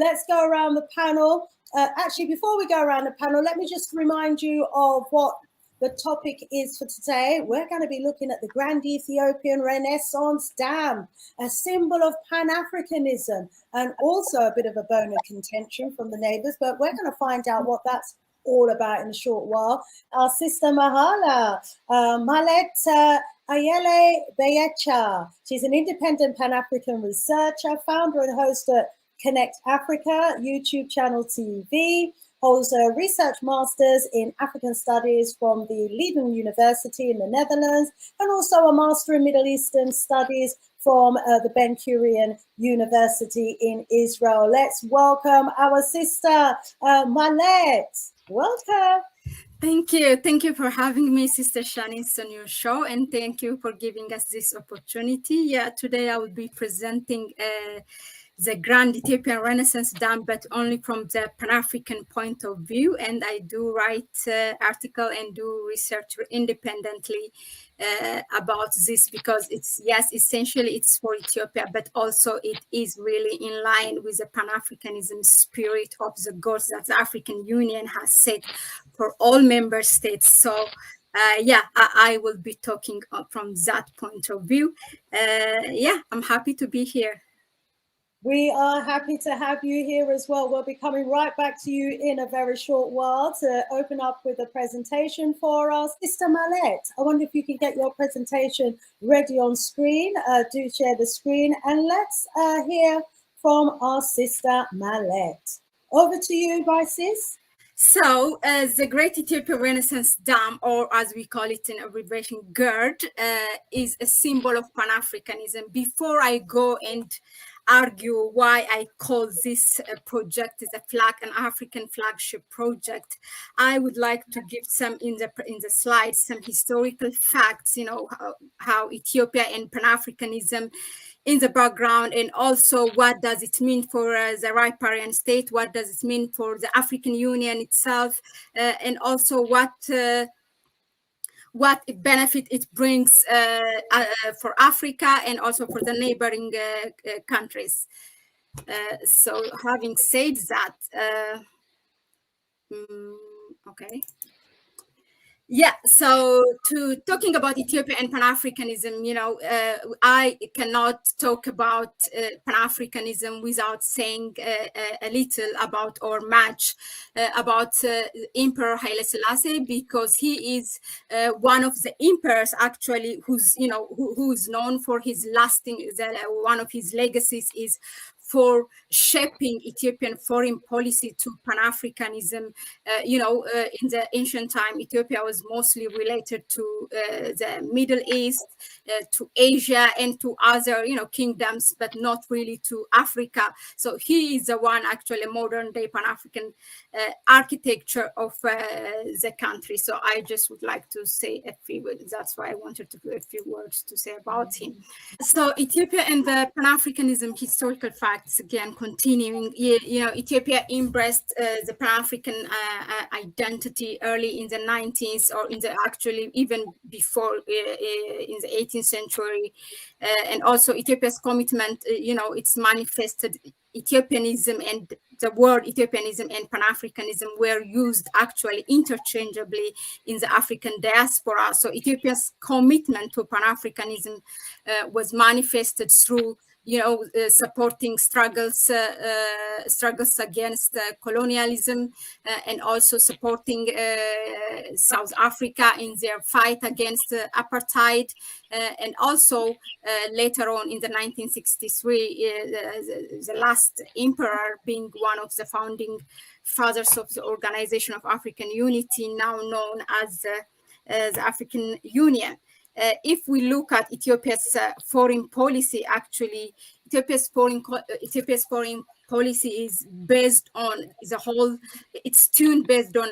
let's go around the panel. Actually, before we go around the panel, let me just remind you of what the topic is for today. We're going to be looking at the Great Ethiopian Renaissance Dam, a symbol of Pan Africanism, and also a bit of a bone of contention from the neighbors. But we're going to find out what that's all about in a short while. Our sister Mahlet Ayele Beyecha. She's an independent Pan-African researcher, founder and host at Connect Africa YouTube channel TV, holds a research master's in African studies from the Leiden University in the Netherlands, and also a master in Middle Eastern studies from the Ben Gurion University in Israel. Let's welcome our sister Mahlet. Welcome. Thank you. Thank you for having me, Sister Shanice, on your show, and thank you for giving us this opportunity. Yeah, today I will be presenting the Great Ethiopian Renaissance Dam, but only from the Pan-African point of view. And I do write article and do research independently about this, because it's, yes, essentially it's for Ethiopia, but also it is really in line with the Pan-Africanism spirit of the goals that the African Union has set for all member states. So yeah, I will be talking from that point of view. Yeah, I'm happy to be here. We are happy to have you here as well. We'll be coming right back to you in a very short while to open up with a presentation for us. Sister Mahlet, I wonder if you can get your presentation ready on screen. Do share the screen, and let's hear from our sister Mahlet. Over to you, my sis. So the Great Ethiopian Renaissance Dam, or as we call it in abbreviation, GERD, is a symbol of Pan-Africanism. Before I go and argue why I call this project is an African flagship project, I would like to give some in the slides some historical facts, you know, how Ethiopia and Pan-Africanism in the background, and also what does it mean for the riparian state, what does it mean for the African Union itself, and also what benefit it brings for Africa and also for the neighboring countries. So having said that, okay. Yeah, so to talking about Ethiopia and Pan-Africanism, you know, I cannot talk about Pan-Africanism without saying a little about or much about Emperor Haile Selassie, because he is one of the emperors actually who's, you know, who's known for his lasting, one of his legacies is for shaping Ethiopian foreign policy to Pan-Africanism. You know, in the ancient time, Ethiopia was mostly related to the Middle East, to Asia, and to other, you know, kingdoms, but not really to Africa. So he is the one actually modern day Pan-African architecture of the country. So I just would like to say a few words. That's why I wanted to put a few words to say about him. So Ethiopia and the Pan-Africanism historical facts, again, continuing, you know, Ethiopia embraced the Pan-African identity early in the 19th, or in the actually even before in the 18th century. And also Ethiopia's commitment, you know, it's manifested. Ethiopianism and the word Ethiopianism and Pan-Africanism were used actually interchangeably in the African diaspora. So Ethiopia's commitment to Pan-Africanism was manifested through, you know, supporting struggles against colonialism, and also supporting South Africa in their fight against apartheid, and also later on in the 1963, the last emperor being one of the founding fathers of the Organization of African Unity, now known as the African Union. If we look at Ethiopia's foreign policy, actually, Ethiopia's foreign policy is based on the whole, it's tuned based on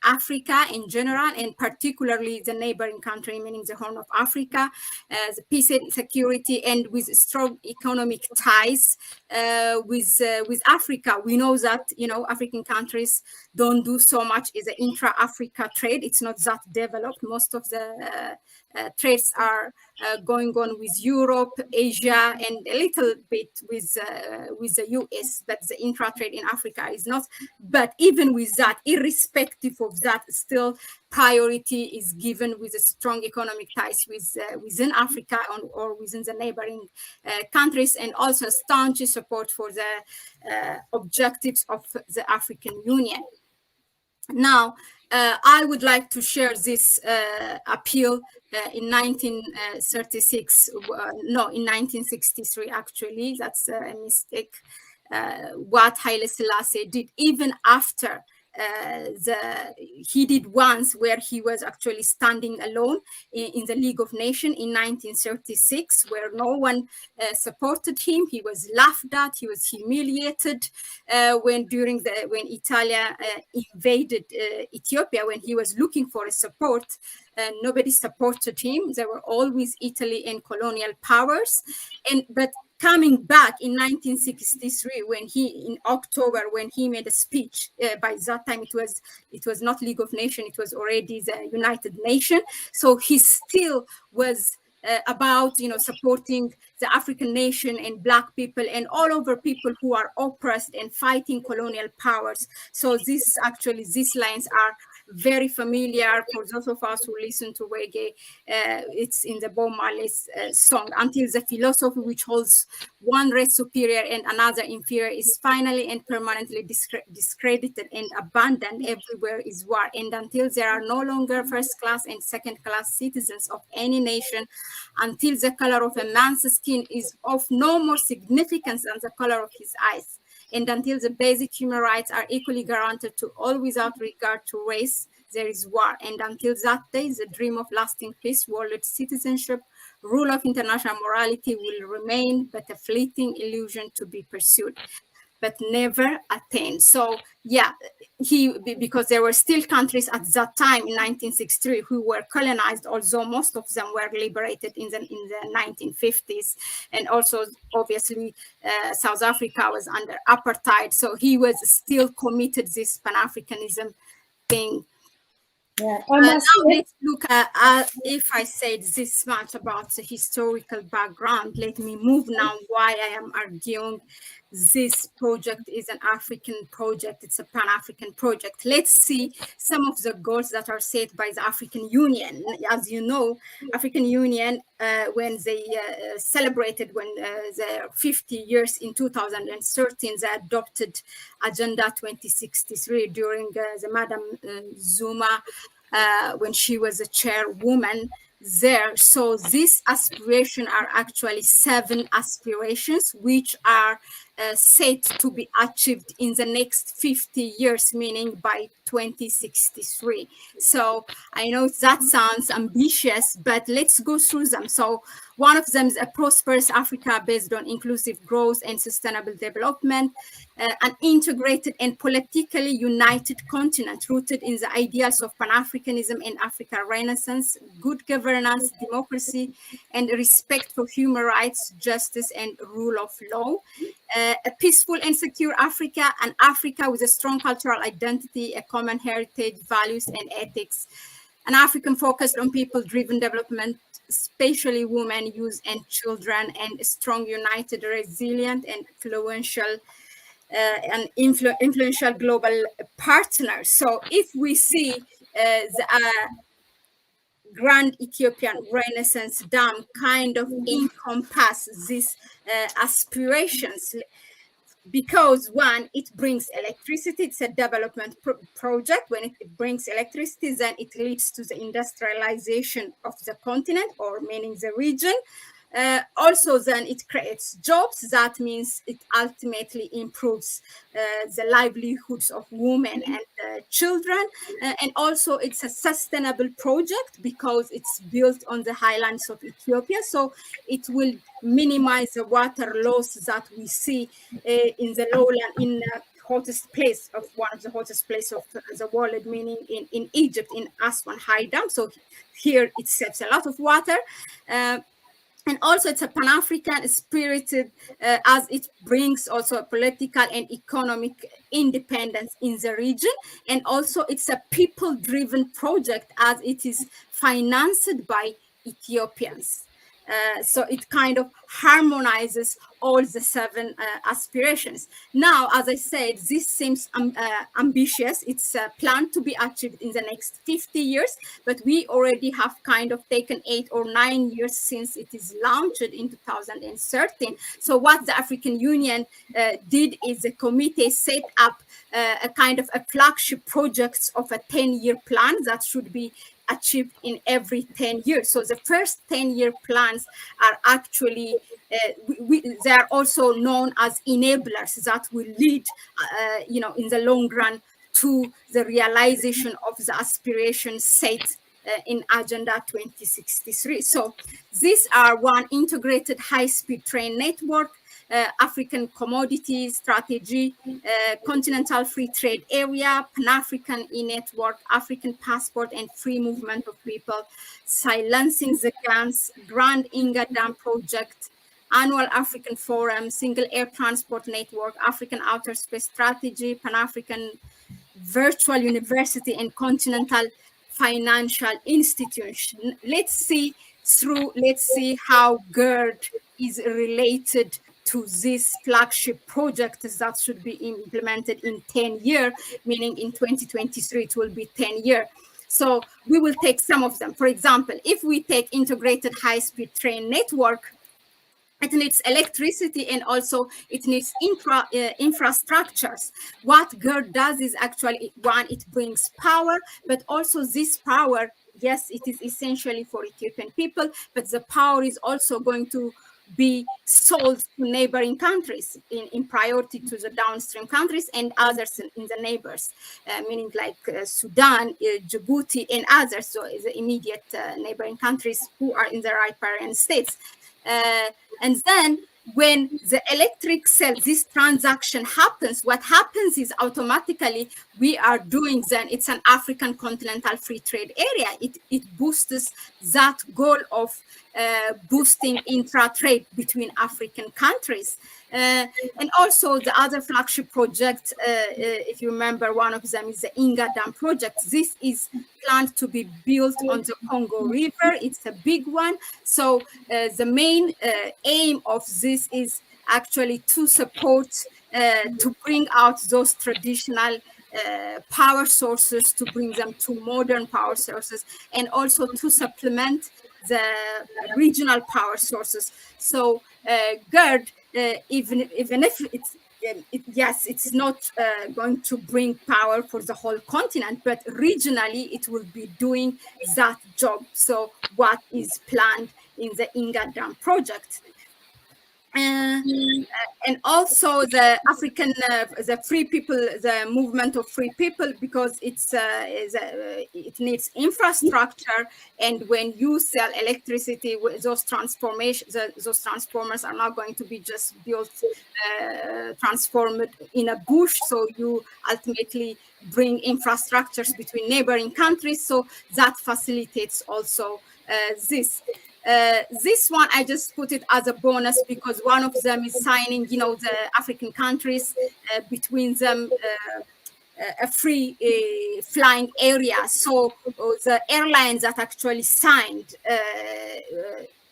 Africa in general, and particularly the neighboring country, meaning the Horn of Africa, the peace and security, and with strong economic ties with Africa. We know that, you know, African countries don't do so much as an intra-Africa trade. It's not that developed. Most of the trades are going on with Europe, Asia, and a little bit with the US, but the intra-trade in Africa is not. But even with that, irrespective of that, still priority is given with a strong economic ties with within Africa or within the neighboring countries, and also staunch support for the objectives of the African Union. Now, I would like to share this appeal in 1936, no, in 1963, actually, that's a mistake, what Haile Selassie did, even after he did once where he was actually standing alone in the League of Nations in 1936, where no one supported him. He was laughed at, he was humiliated when Italy invaded Ethiopia, when he was looking for a support. Nobody supported him. There were always Italy and colonial powers. But coming back in 1963, in October, when he made a speech, by that time it was not League of Nations, it was already the United Nations. So he still was about supporting the African nation and Black people and all over people who are oppressed and fighting colonial powers. So these lines are very familiar for those of us who listen to reggae. It's in the Bob Marley's song, until the philosophy which holds one race superior and another inferior is finally and permanently discredited and abandoned, everywhere is war. And until there are no longer first class and second class citizens of any nation, until the color of a man's skin is of no more significance than the color of his eyes, and until the basic human rights are equally guaranteed to all without regard to race, there is war. And until that day, the dream of lasting peace, world citizenship, rule of international morality will remain but a fleeting illusion to be pursued, but never attained. So yeah, because there were still countries at that time in 1963 who were colonized, although most of them were liberated in the 1950s. And also, obviously, South Africa was under apartheid. So he was still committed this Pan-Africanism thing. Yeah. Now let's look at, if I said this much about the historical background, let me move now why I am arguing this project is an African project, it's a Pan-African project. Let's see some of the goals that are set by the African Union. As you know, African Union, when they celebrated the 50 years in 2013, they adopted Agenda 2063 during the Madam Zuma, when she was a chairwoman there. So these aspirations are actually 7 aspirations which are set to be achieved in the next 50 years, meaning by 2063. So I know that sounds ambitious, but let's go through them. So one of them is a prosperous Africa based on inclusive growth and sustainable development, an integrated and politically united continent rooted in the ideals of Pan-Africanism and African Renaissance, good governance, democracy, and respect for human rights, justice, and rule of law. A peaceful and secure Africa, an Africa with a strong cultural identity, a common heritage, values, and ethics. An African focused on people-driven development, especially women, youth, and children, and a strong, united, resilient, and influential global partner. So if we see the Great Ethiopian Renaissance Dam kind of encompass these aspirations, because one, it brings electricity. It's a development project. When it brings electricity, then it leads to the industrialization of the continent, or meaning the region. Also, then it creates jobs. That means it ultimately improves the livelihoods of women and children. And also, it's a sustainable project because it's built on the highlands of Ethiopia. So it will minimize the water loss that we see in the lowland, in hottest place of one of the hottest places of the world, meaning in Egypt, in Aswan High Dam. So here it saves a lot of water. And also it's a Pan-African spirited, as it brings also a political and economic independence in the region. And also it's a people-driven project, as it is financed by Ethiopians. So it kind of harmonizes all the 7 aspirations. Now, as I said, this seems ambitious. It's planned to be achieved in the next 50 years, but we already have kind of taken 8 or 9 years since it is launched in 2013. So what the African Union did is the committee set up a kind of a flagship project of a 10-year plan that should be achieved in every 10 years. So the first 10-year plans are actually, they are also known as enablers that will lead, in the long run to the realization of the aspirations set in Agenda 2063. So these are one integrated high-speed train network, African commodities strategy, continental free trade area, Pan-African e-network, African passport and free movement of people, silencing the guns, Grand Inga Dam project, annual African forum, single air transport network, African outer space strategy, Pan-African virtual university and continental financial institution. Let's see how GERD is related to this flagship project that should be implemented in 10 years, meaning in 2023 it will be 10 years. So we will take some of them. For example, if we take integrated high-speed train network, it needs electricity and also it needs infrastructures. What GERD does is actually, one, it brings power, but also this power, yes, it is essentially for Ethiopian people, but the power is also going to be sold to neighboring countries in priority to the downstream countries and others in the neighbors, meaning like Sudan, Djibouti, and others, so the immediate neighboring countries who are in the riparian states. And then when the electric cell, this transaction happens, what happens is automatically we are doing then, it's an African continental free trade area. It boosts that goal of boosting intra-trade between African countries. And also the other flagship project, if you remember, one of them is the Inga Dam project. This is planned to be built on the Congo River. It's a big one. So the main aim of this is actually to support, to bring out those traditional power sources, to bring them to modern power sources, and also to supplement the regional power sources. So GERD, even if it's not going to bring power for the whole continent, but regionally it will be doing that job. So what is planned in the Inga Dam project. And also the African, the free people, the movement of free people, because it needs infrastructure. And when you sell electricity, those transformers are not going to be just built, transformed in a bush. So you ultimately bring infrastructures between neighboring countries. So that facilitates also this. This one, I just put it as a bonus because one of them is signing, the African countries, between them, a free flying area. So the airlines that actually signed,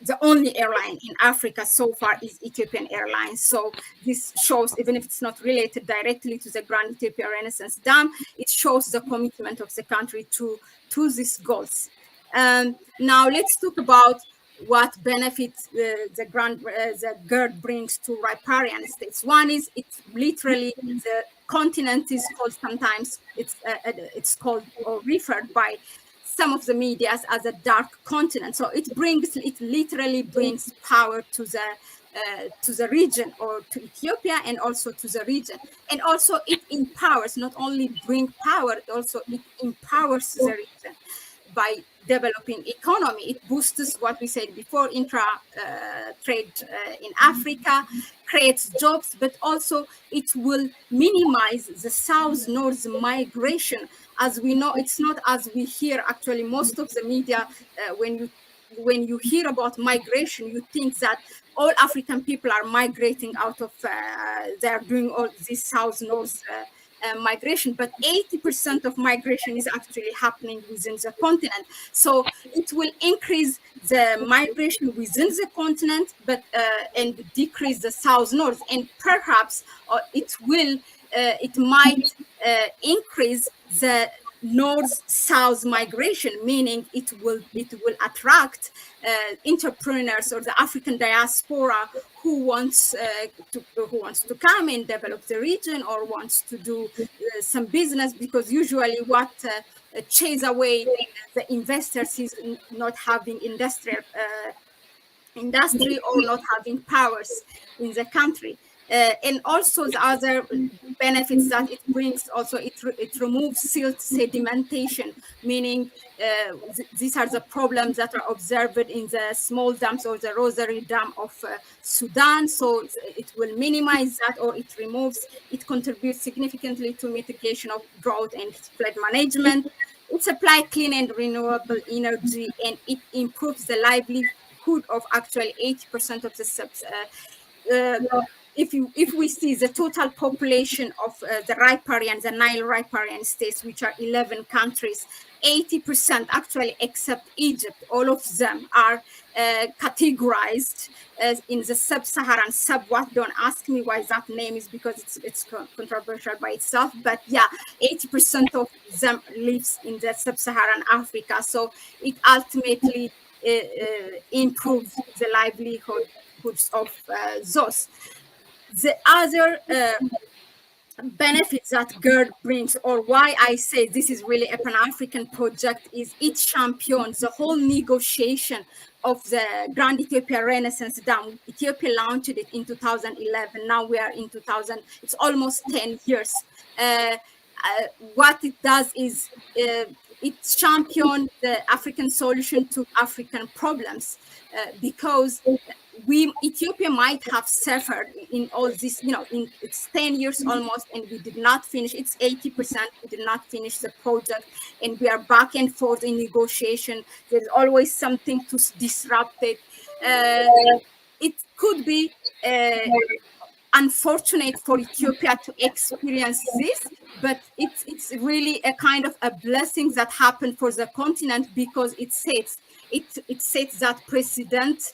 the only airline in Africa so far is Ethiopian Airlines. So this shows, even if it's not related directly to the Great Ethiopian Renaissance Dam, it shows the commitment of the country to these goals. Now let's talk about what benefits the GERD brings to riparian states. One is it's literally, the continent is called, sometimes it's called or referred by some of the media as a dark continent. So it literally brings power to the region, or to Ethiopia, and also to the region. And also it empowers, not only bring power, also it empowers the region by developing economy. It boosts what we said before, intra-trade in Africa, creates jobs, but also it will minimize the south-north migration. As we know, it's not as we hear, actually, most of the media, when you hear about migration, you think that all African people are migrating out of, they're doing all this south-north migration, but 80% of migration is actually happening within the continent. So it will increase the migration within the continent, but and decrease the south-north, and perhaps it might increase the north-south migration, meaning it will attract entrepreneurs or the African diaspora who wants to come and develop the region, or wants to do some business, because usually what chase away the investors is not having industry or not having powers in the country. And also the other benefits that it brings, also it removes silt sedimentation, meaning these are the problems that are observed in the small dams or the Rosary Dam of Sudan. So it will minimize that, or it contributes significantly to mitigation of drought and flood management. It supplies clean and renewable energy, and it improves the livelihood of actually 80% of the if we see the total population of the riparian, the Nile riparian states, which are 11 countries, 80% actually, except Egypt, all of them are categorized in the sub-Saharan sub-what. Don't ask me why that name is, because it's controversial by itself. But yeah, 80% of them lives in the sub-Saharan Africa. So it ultimately improves the livelihoods of those. The other benefits that GERD brings, or why I say this is really a Pan-African project, is it champions the whole negotiation of the Great Ethiopian Renaissance Dam. Ethiopia launched it in 2011. Now we are in 2000. It's almost 10 years. What it does is it champions the African solution to African problems, because Ethiopia might have suffered in all this, it's 10 years almost, and we did not finish. It's 80%. We did not finish the project, and we are back and forth in negotiation. There's always something to disrupt it. It could be unfortunate for Ethiopia to experience this, but it's really a kind of a blessing that happened for the continent, because it sets that precedent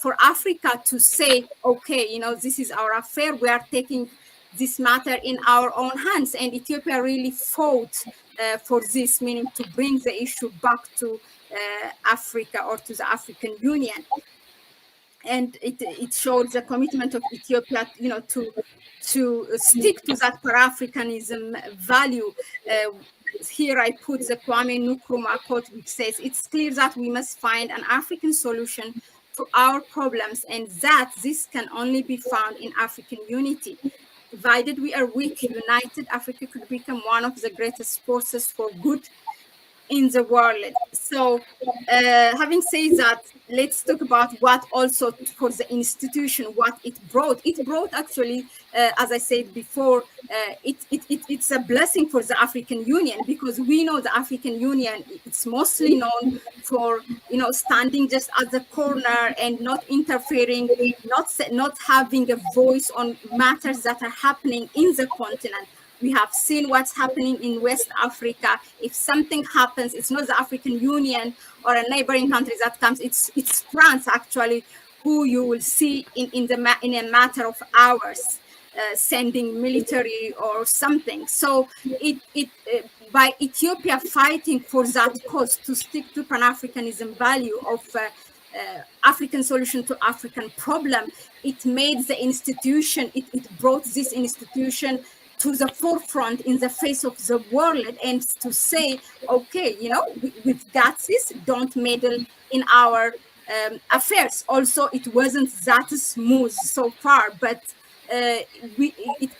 for Africa to say, okay, this is our affair. We are taking this matter in our own hands. And Ethiopia really fought for this, meaning to bring the issue back to Africa, or to the African Union. And it showed the commitment of Ethiopia, to stick to that Pan-Africanism value. Here I put the Kwame Nkrumah quote, which says, "It's clear that we must find an African solution to our problems, and that this can only be found in African unity. Divided we are weak, united Africa could become one of the greatest forces for good in the world." So having said that, let's talk about what also for the institution, what it brought. It brought actually, as I said before, it's a blessing for the African Union, because we know the African Union, it's mostly known for, standing just at the corner and not interfering, not having a voice on matters that are happening in the continent. We have seen what's happening in West Africa. If something happens, it's not the African Union or a neighboring country that comes. It's France actually, who you will see in a matter of hours sending military or something. So by Ethiopia fighting for that cause, to stick to Pan-Africanism value of African solution to African problem, it made the institution. It brought this institution to the forefront in the face of the world, and to say, okay, we've got this, don't meddle in our affairs. Also, it wasn't that smooth so far, but it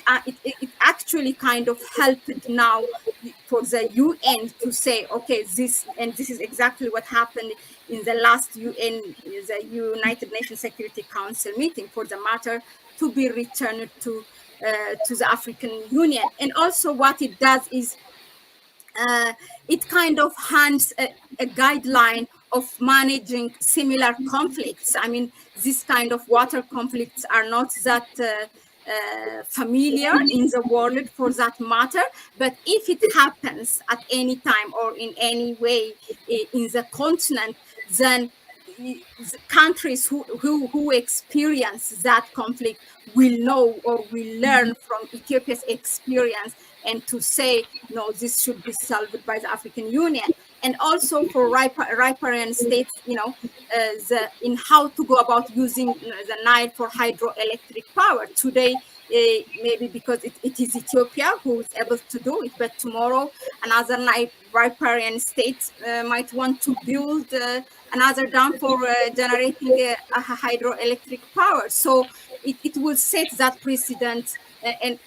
actually kind of helped now for the UN to say, okay, this is exactly what happened in the last the United Nations Security Council meeting, for the matter to be returned to the African Union. And also what it does is it kind of hands a guideline of managing similar conflicts. I mean, this kind of water conflicts are not that familiar in the world for that matter. But if it happens at any time or in any way in the continent, then the countries who experience that conflict will know or will learn from Ethiopia's experience, and to say, no, this should be solved by the African Union. And also for riparian states, in how to go about using the Nile for hydroelectric power. Today, maybe because it is Ethiopia who is able to do it, but tomorrow another riparian state might want to build another dam for generating hydroelectric power. So it will set that precedent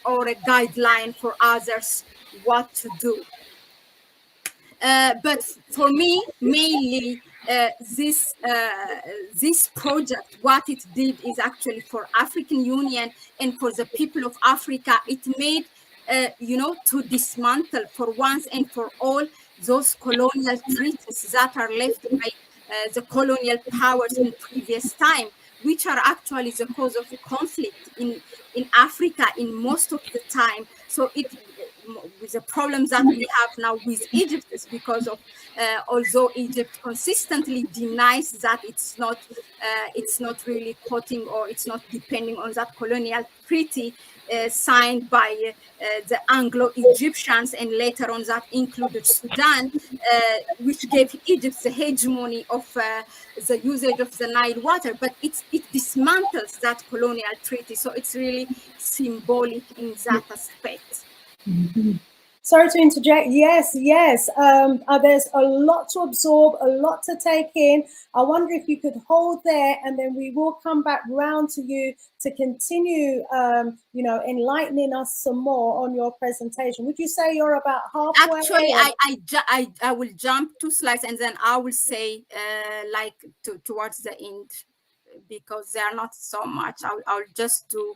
or a guideline for others what to do. But for me, mainly this project, what it did is actually for African Union and for the people of Africa. It made, to dismantle for once and for all those colonial treaties that are left by the colonial powers in previous time, which are actually the cause of conflict in Africa in most of the time. So with the problems that we have now with Egypt is because of, although Egypt consistently denies that it's not really quoting or it's not depending on that colonial treaty signed by the Anglo-Egyptians, and later on that included Sudan, which gave Egypt the hegemony of the usage of the Nile water, but it dismantles that colonial treaty. So it's really symbolic in that aspect. Mm-hmm. Sorry to interject. Yes. There's a lot to absorb, a lot to take in. I wonder if you could hold there, and then we will come back round to you to continue, enlightening us some more on your presentation. Would you say you're about halfway? Actually, I will jump 2 slides, and then I will say towards the end, because they are not so much. I'll just do.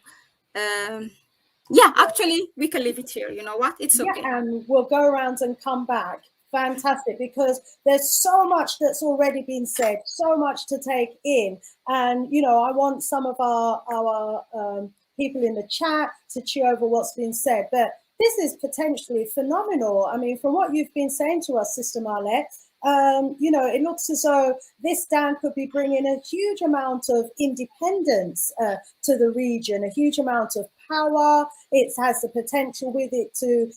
Actually, we can leave it here. You know what? It's okay. Yeah, and we'll go around and come back. Fantastic, because there's so much that's already been said, so much to take in. And, I want some of our people in the chat to chew over what's been said. But this is potentially phenomenal. I mean, from what you've been saying to us, Sister Mahlet, it looks as though this dam could be bringing a huge amount of independence to the region, a huge amount of power. It has the potential with it to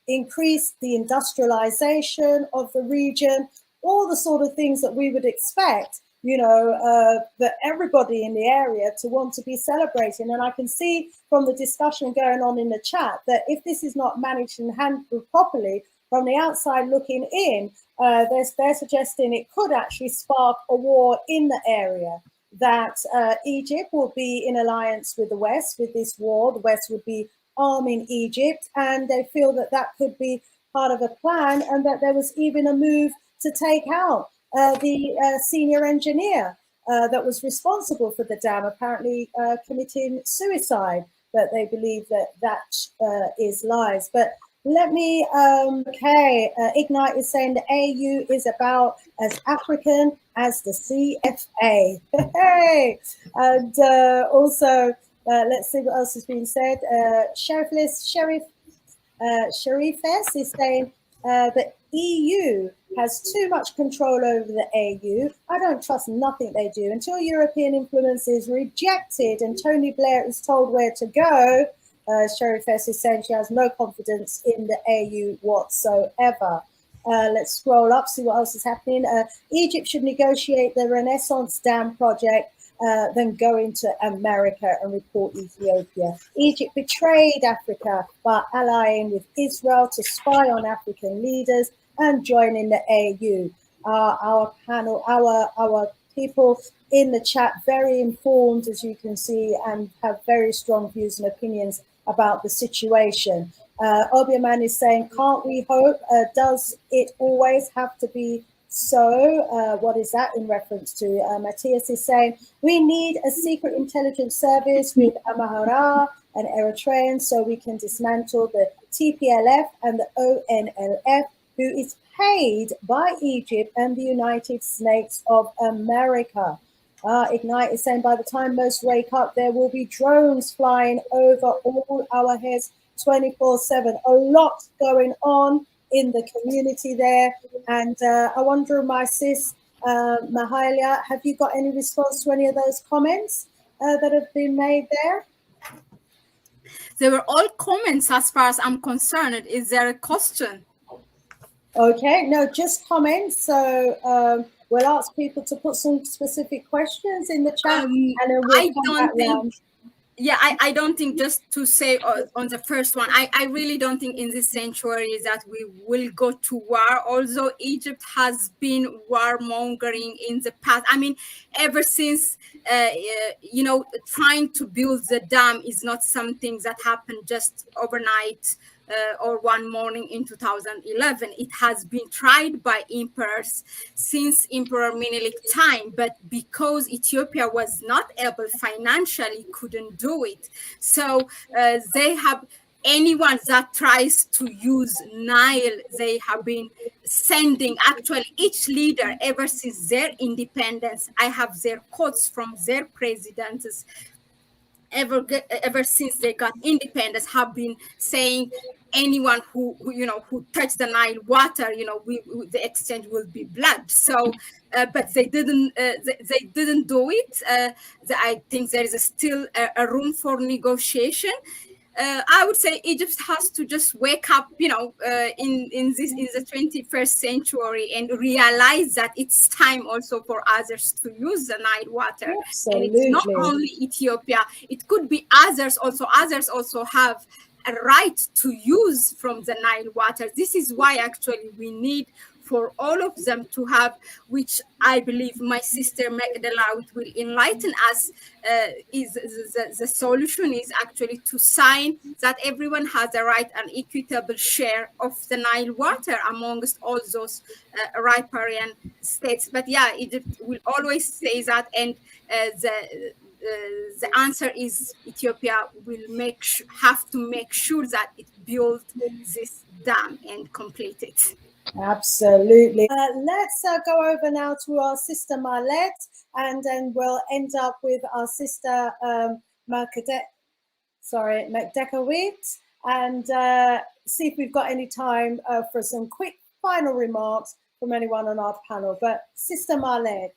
increase the industrialization of the region, all the sort of things that we would expect, that everybody in the area to want to be celebrating. And I can see from the discussion going on in the chat that if this is not managed and handled properly, from the outside looking in, they're suggesting it could actually spark a war in the area, that Egypt will be in alliance with the West with this war. The West would be arming Egypt, and they feel that that could be part of a plan, and that there was even a move to take out the senior engineer that was responsible for the dam, apparently committing suicide, but they believe that is lies. But let me, Ignite is saying the AU is about as African as the CFA. And also, let's see what else has been said. Sharifes is saying the EU has too much control over the AU. I don't trust nothing they do. Until European influence is rejected and Tony Blair is told where to go, Sharifes is saying she has no confidence in the AU whatsoever. Let's scroll up, see what else is happening. Egypt should negotiate the Renaissance Dam project, then go into America and report Ethiopia. Egypt betrayed Africa by allying with Israel to spy on African leaders and joining the AU. Our panel, our people in the chat, very informed, as you can see, and have very strong views and opinions about the situation. Obiaman is saying, can't we hope? Does it always have to be so? What is that in reference to? Matthias is saying, we need a secret intelligence service with Amharic and Eritreans so we can dismantle the TPLF and the ONLF, who is paid by Egypt and the United States of America. Ignite is saying by the time most wake up, there will be drones flying over all our heads 24/7. A lot going on in the community there. And I wonder, my sis, Mahalia, have you got any response to any of those comments that have been made there? They were all comments as far as I'm concerned. Is there a question? Okay, no, just comments. So we'll ask people to put some specific questions in the chat, and then we'll come back round. Yeah, I don't think, just to say on the first one, I really don't think in this century that we will go to war, although Egypt has been warmongering in the past. I mean, ever since, you know, trying to build the dam is not something that happened just overnight or one morning in 2011. It has been tried by emperors since Emperor Menelik time, but because Ethiopia was not able financially, couldn't do it. So they have, anyone that tries to use Nile, they have been sending, actually each leader ever since their independence. I have their quotes from their presidents ever since they got independence, have been saying anyone who you know, who touched the Nile water, you know, the exchange will be blood. So but they didn't do it. I think there is still a room for negotiation. I would say Egypt has to just wake up, you know, in the 21st century, and realize that it's time also for others to use the Nile water. Absolutely. And it's not only Ethiopia; it could be others also. Others also have a right to use from the Nile water. This is why actually we need for all of them to have, which I believe my sister Magdala will enlighten us, is the solution is actually to sign that everyone has a right and equitable share of the Nile water amongst all those riparian states. But yeah, Egypt will always say that, and the answer is Ethiopia will have to make sure that it builds this dam and complete it. Absolutely. Let's go over now to our sister Mahlet, and then we'll end up with our sister Mekdekawit, and see if we've got any time for some quick final remarks from anyone on our panel. But Sister Mahlet.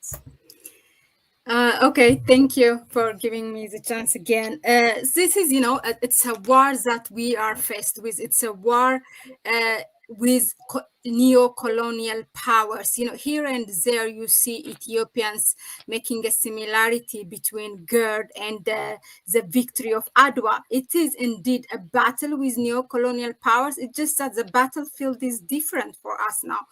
Okay, thank you for giving me the chance again. This is, you know, it's a war that we are faced with. It's a war with neo-colonial powers. You know, here and there you see Ethiopians making a similarity between GERD and the victory of Adwa. It is indeed a battle with neo-colonial powers. It's just that the battlefield is different for us now.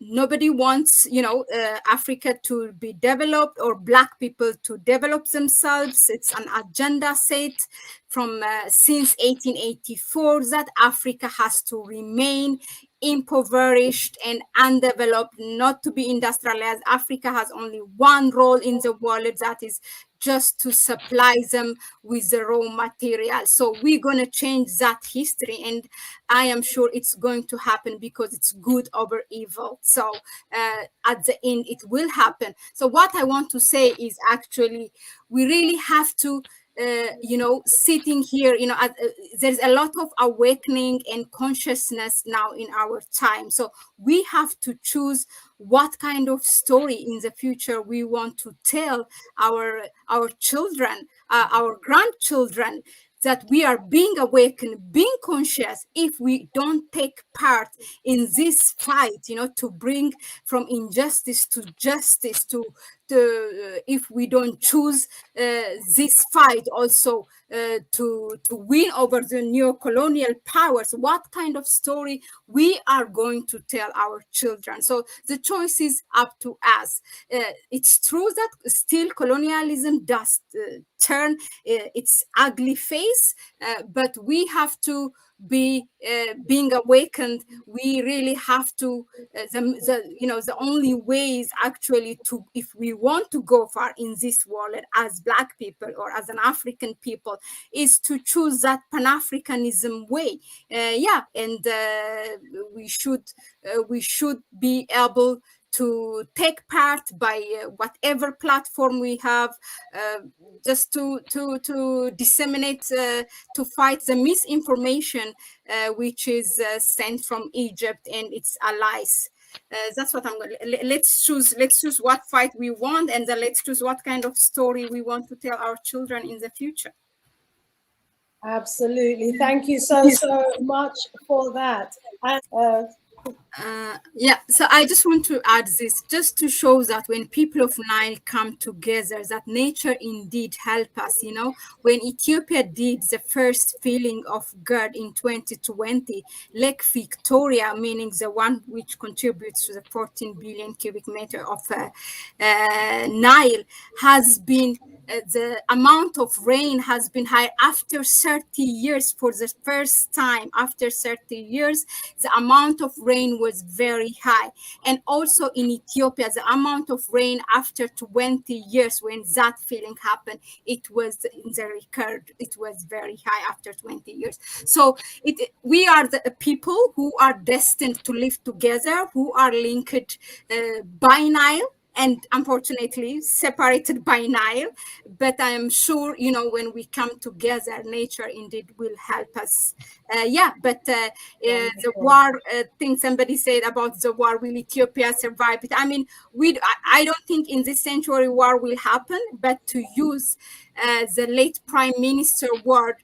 Nobody wants, you know, Africa to be developed or Black people to develop themselves. It's an agenda set from since 1884 that Africa has to remain impoverished and undeveloped, not to be industrialized. Africa has only one role in the world, that is just to supply them with the raw material. So we're going to change that history, and I am sure it's going to happen because it's good over evil. So at the end, it will happen. So what I want to say is actually we really have to you know, sitting here, you know, there's a lot of awakening and consciousness now in our time. So we have to choose what kind of story in the future we want to tell our children, our grandchildren, that we are being awakened, being conscious. If we don't take part in this fight, you know, to bring from injustice to justice, if we don't choose this fight also to win over the neo-colonial powers, what kind of story we are going to tell our children? So the choice is up to us. It's true that still colonialism does turn its ugly face, but we have to be being awakened. We really have to you know, the only way is actually to, if we want to go far in this world as Black people or as an African people, is to choose that Pan-Africanism way. Yeah, and we should be able to take part by whatever platform we have, just to disseminate, to fight the misinformation which is sent from Egypt and its allies. That's what I'm going to, let's choose what fight we want, and then let's choose what kind of story we want to tell our children in the future. Absolutely. Thank you so much for that. And, yeah, so I just want to add this just to show that when people of Nile come together, that nature indeed help us. You know, when Ethiopia did the first filling of GERD in 2020, Lake Victoria, meaning the one which contributes to the 14 billion cubic meter of Nile, has been the amount of rain has been high after 30 years. For the first time after 30 years, the amount of rain was very high. And also in Ethiopia, the amount of rain after 20 years, when that feeling happened, it was in the record. It was very high after 20 years. So we are the people who are destined to live together, who are linked by Nile, and unfortunately separated by Nile. But I am sure, you know, when we come together, nature indeed will help us. The war thing somebody said about the war, will Ethiopia survive it? I mean, I don't think in this century war will happen, but to use the late Prime Minister word,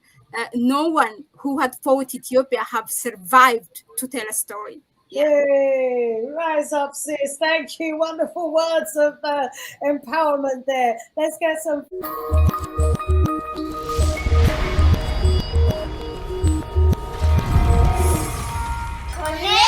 no one who had fought Ethiopia have survived to tell a story. Yay! Rise up, sis. Thank you. Wonderful words of empowerment there. Let's get some. Connect.